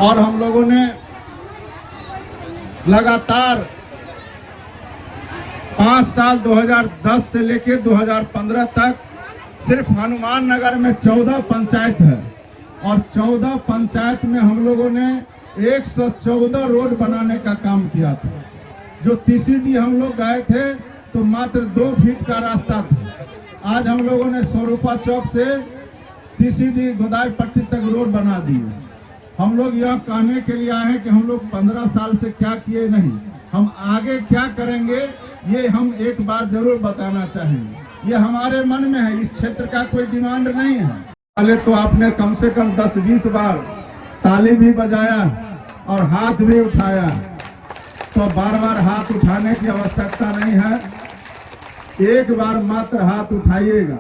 और हम लोगों ने लगातार 5 साल 2010 से लेकर 2015 तक सिर्फ हनुमान नगर में 14 पंचायत है और 14 पंचायत में हम लोगों ने 114 रोड बनाने का काम किया था। जो TCD हम लोग गए थे तो मात्र 2 फीट का रास्ता था। आज हम लोगों ने स्वरूपा चौक से TCD गोदाई पट्टी तक रोड बना दी। हम लोग यह कहने के लिए आए हैं कि हम लोग 15 साल से क्या किए नहीं, हम आगे क्या करेंगे ये हम एक बात जरूर बताना चाहेंगे। ये हमारे मन में है, इस क्षेत्र का कोई डिमांड नहीं है। पहले तो आपने कम से कम 10-20 बार ताली भी बजाया और हाथ भी उठाया, तो बार बार हाथ उठाने की आवश्यकता नहीं है। एक बार मात्र हाथ उठाइएगा।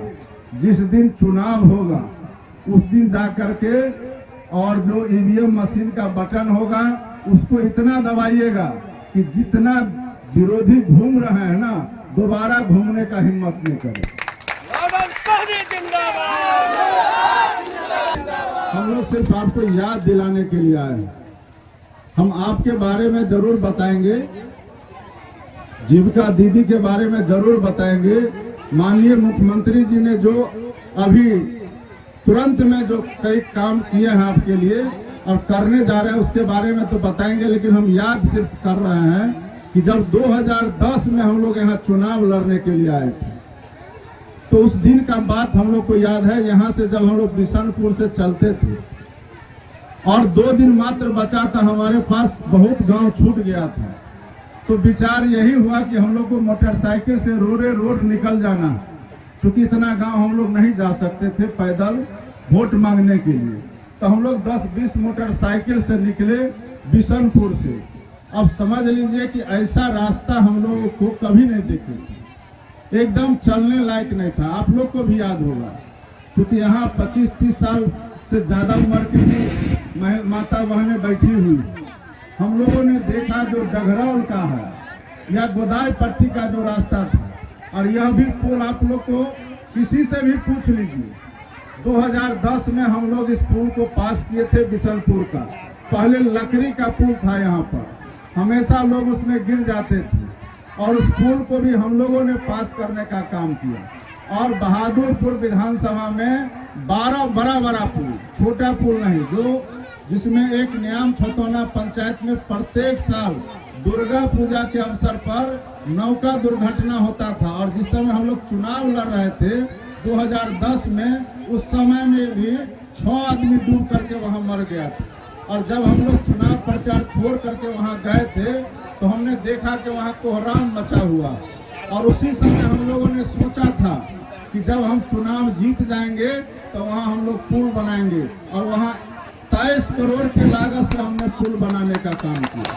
जिस दिन चुनाव होगा उस दिन जाकर के और जो EVM मशीन का बटन होगा उसको इतना दबाइएगा कि जितना विरोधी घूम रहे हैं ना, दोबारा घूमने का हिम्मत नहीं करे। हम लोग सिर्फ आपको याद दिलाने के लिए आए हैं। हम आपके बारे में जरूर बताएंगे, जीविका दीदी के बारे में जरूर बताएंगे। माननीय मुख्यमंत्री जी ने जो अभी तुरंत में जो कई काम किए हैं आपके लिए और करने जा रहे हैं उसके बारे में तो बताएंगे, लेकिन हम याद सिर्फ कर रहे हैं कि जब 2010 में हम लोग यहाँ चुनाव लड़ने के लिए आए थे तो उस दिन का बात हम लोग को याद है। यहाँ से जब हम लोग बिशनपुर से चलते थे और 2 दिन मात्र बचा था, हमारे पास बहुत गांव छूट गया था, तो विचार यही हुआ कि हम लोग को मोटरसाइकिल से रोड निकल जाना, क्योंकि इतना गांव हम लोग नहीं जा सकते थे पैदल वोट मांगने के लिए। तो हम लोग 10-20 मोटरसाइकिल से निकले बिशनपुर से। अब समझ लीजिए कि ऐसा रास्ता हम लोगों को कभी नहीं देखे थे, एकदम चलने लायक नहीं था। आप लोग को भी याद होगा, क्योंकि यहाँ 25-30 साल से ज्यादा उम्र की भी माता बहनें बैठी हुई। हम लोगों ने देखा जो डगरौल का है या गोदाई पट्टी का जो रास्ता था, और यह भी पुल आप लोग को किसी से भी पूछ लीजिए। 2010 में हम लोग इस पुल को पास किए थे बिशनपुर का। पहले लकड़ी का पुल था, यहाँ पर हमेशा लोग उसमें गिर जाते थे और उस पुल को भी हम लोगों ने पास करने का काम किया। और बहादुरपुर विधानसभा में 12 बड़ा पुल, छोटा पुल नहीं, जो जिसमें एक न्याम छतौना पंचायत में प्रत्येक साल दुर्गा पूजा के अवसर पर नौका दुर्घटना होता था। और जिस समय हम लोग चुनाव लड़ रहे थे 2010 में, उस समय में भी 6 आदमी डूब करके वहां मर गया था। और जब हम लोग चुनाव प्रचार छोड़ करके वहां गए थे तो हमने देखा कि वहां कोहराम मचा हुआ। और उसी समय हम लोगों ने सोचा था कि जब हम चुनाव जीत जाएंगे तो वहां हम लोग पुल बनाएंगे, और वहां 23 करोड़ की लागत से हमने पुल बनाने का काम किया।